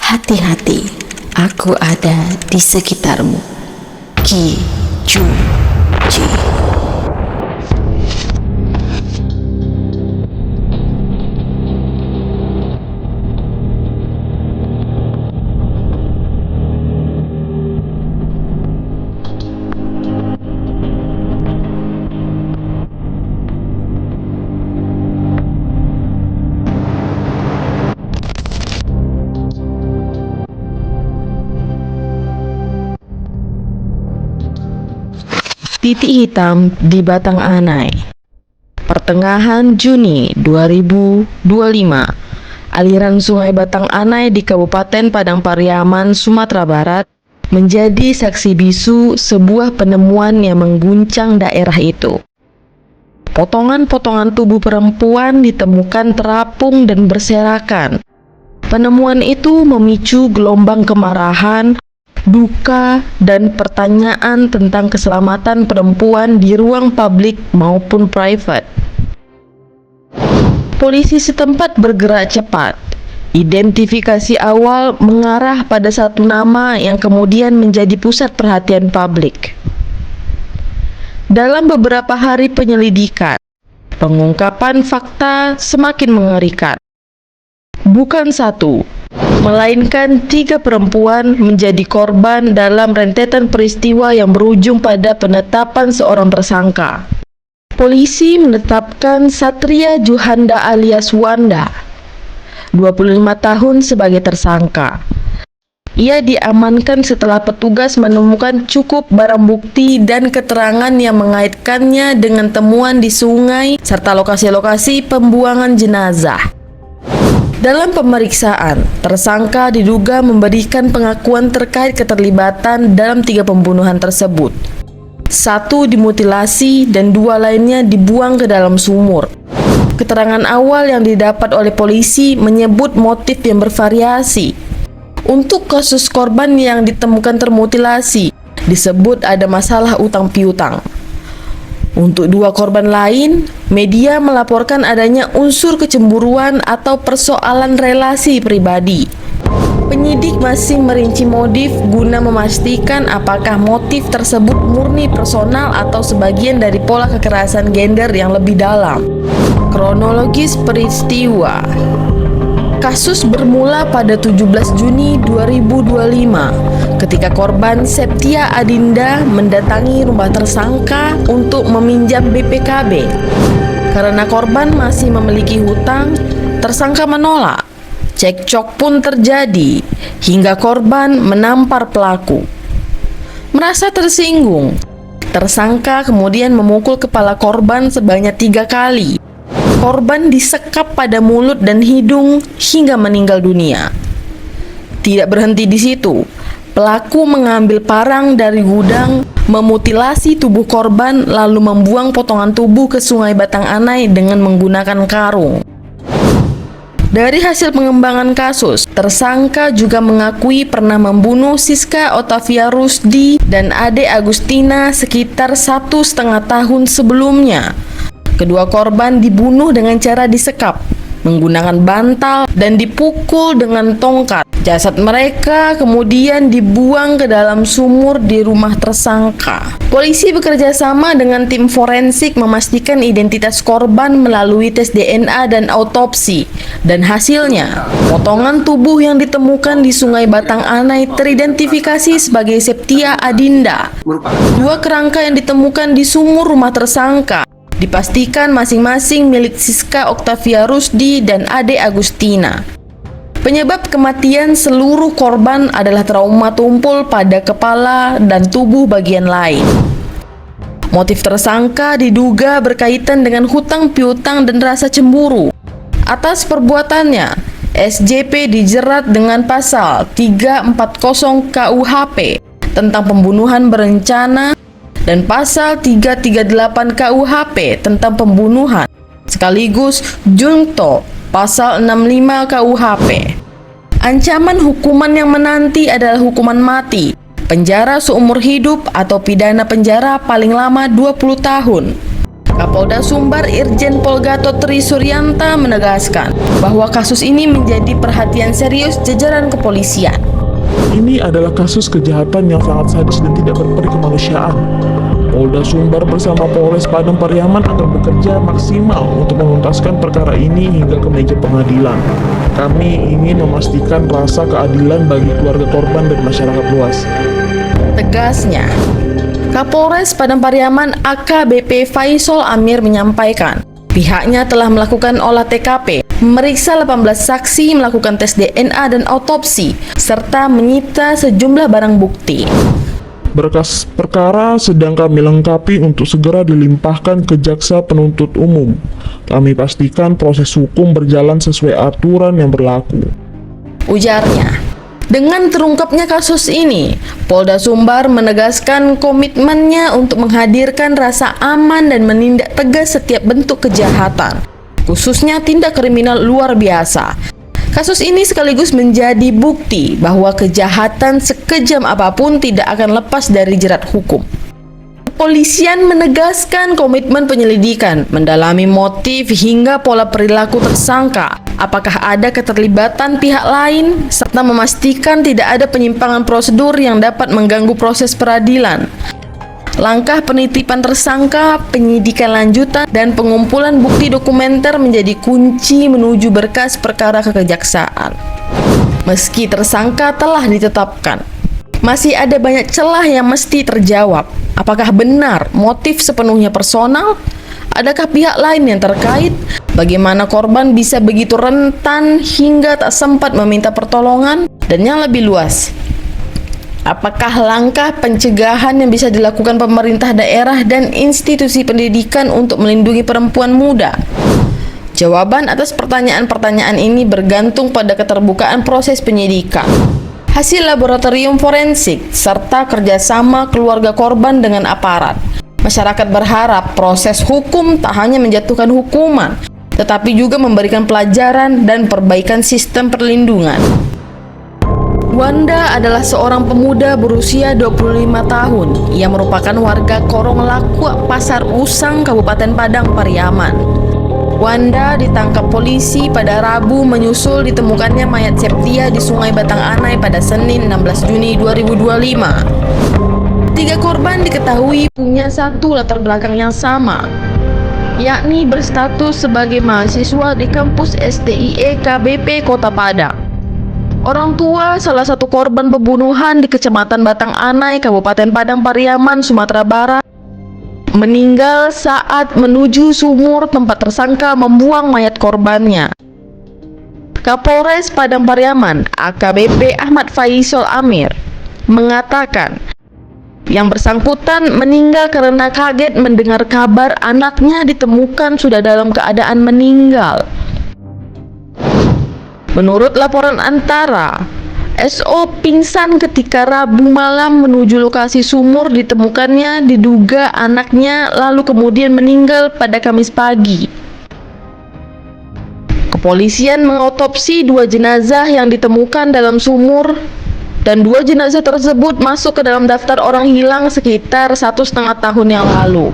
Hati-hati, aku ada di sekitarmu. Ki Ju Ji. Titik hitam di batang anai. Pertengahan Juni 2025, aliran sungai Batang Anai di Kabupaten Padang Pariaman, Sumatera Barat menjadi saksi bisu sebuah penemuan yang mengguncang daerah itu. Potongan-potongan tubuh perempuan ditemukan terapung dan berserakan. Penemuan itu memicu gelombang kemarahan, duka, dan pertanyaan tentang keselamatan perempuan di ruang publik maupun private. Polisi setempat bergerak cepat. Identifikasi awal mengarah pada satu nama yang kemudian menjadi pusat perhatian publik. Dalam beberapa hari penyelidikan, pengungkapan fakta semakin mengerikan. Bukan satu, melainkan 3 perempuan menjadi korban dalam rentetan peristiwa yang berujung pada penetapan seorang tersangka. Polisi menetapkan Satria Juhanda alias Wanda, 25 tahun sebagai tersangka. Ia diamankan setelah petugas menemukan cukup barang bukti dan keterangan yang mengaitkannya dengan temuan di sungai serta lokasi-lokasi pembuangan jenazah. Dalam pemeriksaan, tersangka diduga memberikan pengakuan terkait keterlibatan dalam 3 pembunuhan tersebut. 1 dimutilasi dan 2 lainnya dibuang ke dalam sumur. Keterangan awal yang didapat oleh polisi menyebut motif yang bervariasi. Untuk kasus korban yang ditemukan termutilasi, disebut ada masalah utang piutang. Untuk 2 korban lain, media melaporkan adanya unsur kecemburuan atau persoalan relasi pribadi. Penyidik masih merinci motif guna memastikan apakah motif tersebut murni personal atau sebagian dari pola kekerasan gender yang lebih dalam. Kronologis peristiwa. Kasus bermula pada 17 Juni 2025 ketika korban Septia Adinda mendatangi rumah tersangka untuk meminjam BPKB. Karena korban masih memiliki hutang, tersangka menolak. Cekcok pun terjadi hingga korban menampar pelaku. Merasa tersinggung, tersangka kemudian memukul kepala korban sebanyak 3 kali. Korban disekap pada mulut dan hidung hingga meninggal dunia. Tidak berhenti di situ, pelaku mengambil parang dari gudang, memutilasi tubuh korban, lalu membuang potongan tubuh ke sungai Batang Anai dengan menggunakan karung. Dari hasil pengembangan kasus, tersangka juga mengakui pernah membunuh Siska Ottavia Rusdi dan Ade Agustina sekitar 1,5 tahun sebelumnya. Kedua korban dibunuh dengan cara disekap, menggunakan bantal, dan dipukul dengan tongkat. Jasad mereka kemudian dibuang ke dalam sumur di rumah tersangka. Polisi bekerja sama dengan tim forensik memastikan identitas korban melalui tes DNA dan autopsi. Dan hasilnya, potongan tubuh yang ditemukan di sungai Batang Anai teridentifikasi sebagai Septia Adinda. 2 kerangka yang ditemukan di sumur rumah tersangka dipastikan masing-masing milik Siska Ottavia Rusdi dan Ade Agustina. Penyebab kematian seluruh korban adalah trauma tumpul pada kepala dan tubuh bagian lain. Motif tersangka diduga berkaitan dengan hutang piutang dan rasa cemburu. Atas perbuatannya, SJP dijerat dengan pasal 340 KUHP tentang pembunuhan berencana dan pasal 338 KUHP tentang pembunuhan, sekaligus junto pasal 65 KUHP. Ancaman hukuman yang menanti adalah hukuman mati, penjara seumur hidup atau pidana penjara paling lama 20 tahun. Kapolda Sumbar Irjen Pol Gatot Tri Suryanta menegaskan bahwa kasus ini menjadi perhatian serius jajaran kepolisian. Ini adalah kasus kejahatan yang sangat sadis dan tidak berperi kemanusiaan. Polda Sumbar bersama Polres Padang Pariaman akan bekerja maksimal untuk menuntaskan perkara ini hingga ke meja pengadilan. Kami ingin memastikan rasa keadilan bagi keluarga korban dan masyarakat luas. Tegasnya, Kapolres Padang Pariaman AKBP Faisal Amir menyampaikan pihaknya telah melakukan olah TKP, memeriksa 18 saksi, melakukan tes DNA dan autopsi, serta menyita sejumlah barang bukti. Berkas perkara sedang kami lengkapi untuk segera dilimpahkan ke jaksa penuntut umum. Kami pastikan proses hukum berjalan sesuai aturan yang berlaku. Ujarnya. Dengan terungkapnya kasus ini, Polda Sumbar menegaskan komitmennya untuk menghadirkan rasa aman dan menindak tegas setiap bentuk kejahatan, khususnya tindak kriminal luar biasa. Kasus ini sekaligus menjadi bukti bahwa kejahatan sekejam apapun tidak akan lepas dari jerat hukum. Kepolisian menegaskan komitmen penyelidikan, mendalami motif hingga pola perilaku tersangka, apakah ada keterlibatan pihak lain, serta memastikan tidak ada penyimpangan prosedur yang dapat mengganggu proses peradilan. Langkah penitipan tersangka, penyidikan lanjutan, dan pengumpulan bukti dokumenter menjadi kunci menuju berkas perkara ke kejaksaan. Meski tersangka telah ditetapkan, masih ada banyak celah yang mesti terjawab. Apakah benar motif sepenuhnya personal? Adakah pihak lain yang terkait? Bagaimana korban bisa begitu rentan hingga tak sempat meminta pertolongan? Dan yang lebih luas, apakah langkah pencegahan yang bisa dilakukan pemerintah daerah dan institusi pendidikan untuk melindungi perempuan muda? Jawaban atas pertanyaan-pertanyaan ini bergantung pada keterbukaan proses penyidikan, hasil laboratorium forensik, serta kerjasama keluarga korban dengan aparat. Masyarakat berharap proses hukum tak hanya menjatuhkan hukuman, tetapi juga memberikan pelajaran dan perbaikan sistem perlindungan. Wanda adalah seorang pemuda berusia 25 tahun. Ia merupakan warga Korong Lakuak, Pasar Usang, Kabupaten Padang Pariaman. Wanda ditangkap polisi pada Rabu menyusul ditemukannya mayat Septia di Sungai Batang Anai pada Senin 16 Juni 2025. Tiga korban diketahui punya satu latar belakang yang sama, yakni berstatus sebagai mahasiswa di kampus STIE KBP Kota Padang. Orang tua salah satu korban pembunuhan di Kecamatan Batang Anai, Kabupaten Padang Pariaman, Sumatera Barat, meninggal saat menuju sumur tempat tersangka membuang mayat korbannya. Kapolres Padang Pariaman AKBP Ahmad Faisal Amir mengatakan yang bersangkutan meninggal karena kaget mendengar kabar anaknya ditemukan sudah dalam keadaan meninggal. Menurut laporan Antara, SO pingsan ketika Rabu malam menuju lokasi sumur ditemukannya diduga anaknya, lalu kemudian meninggal pada Kamis pagi. Kepolisian mengotopsi dua jenazah yang ditemukan dalam sumur, dan dua jenazah tersebut masuk ke dalam daftar orang hilang sekitar 1,5 tahun yang lalu.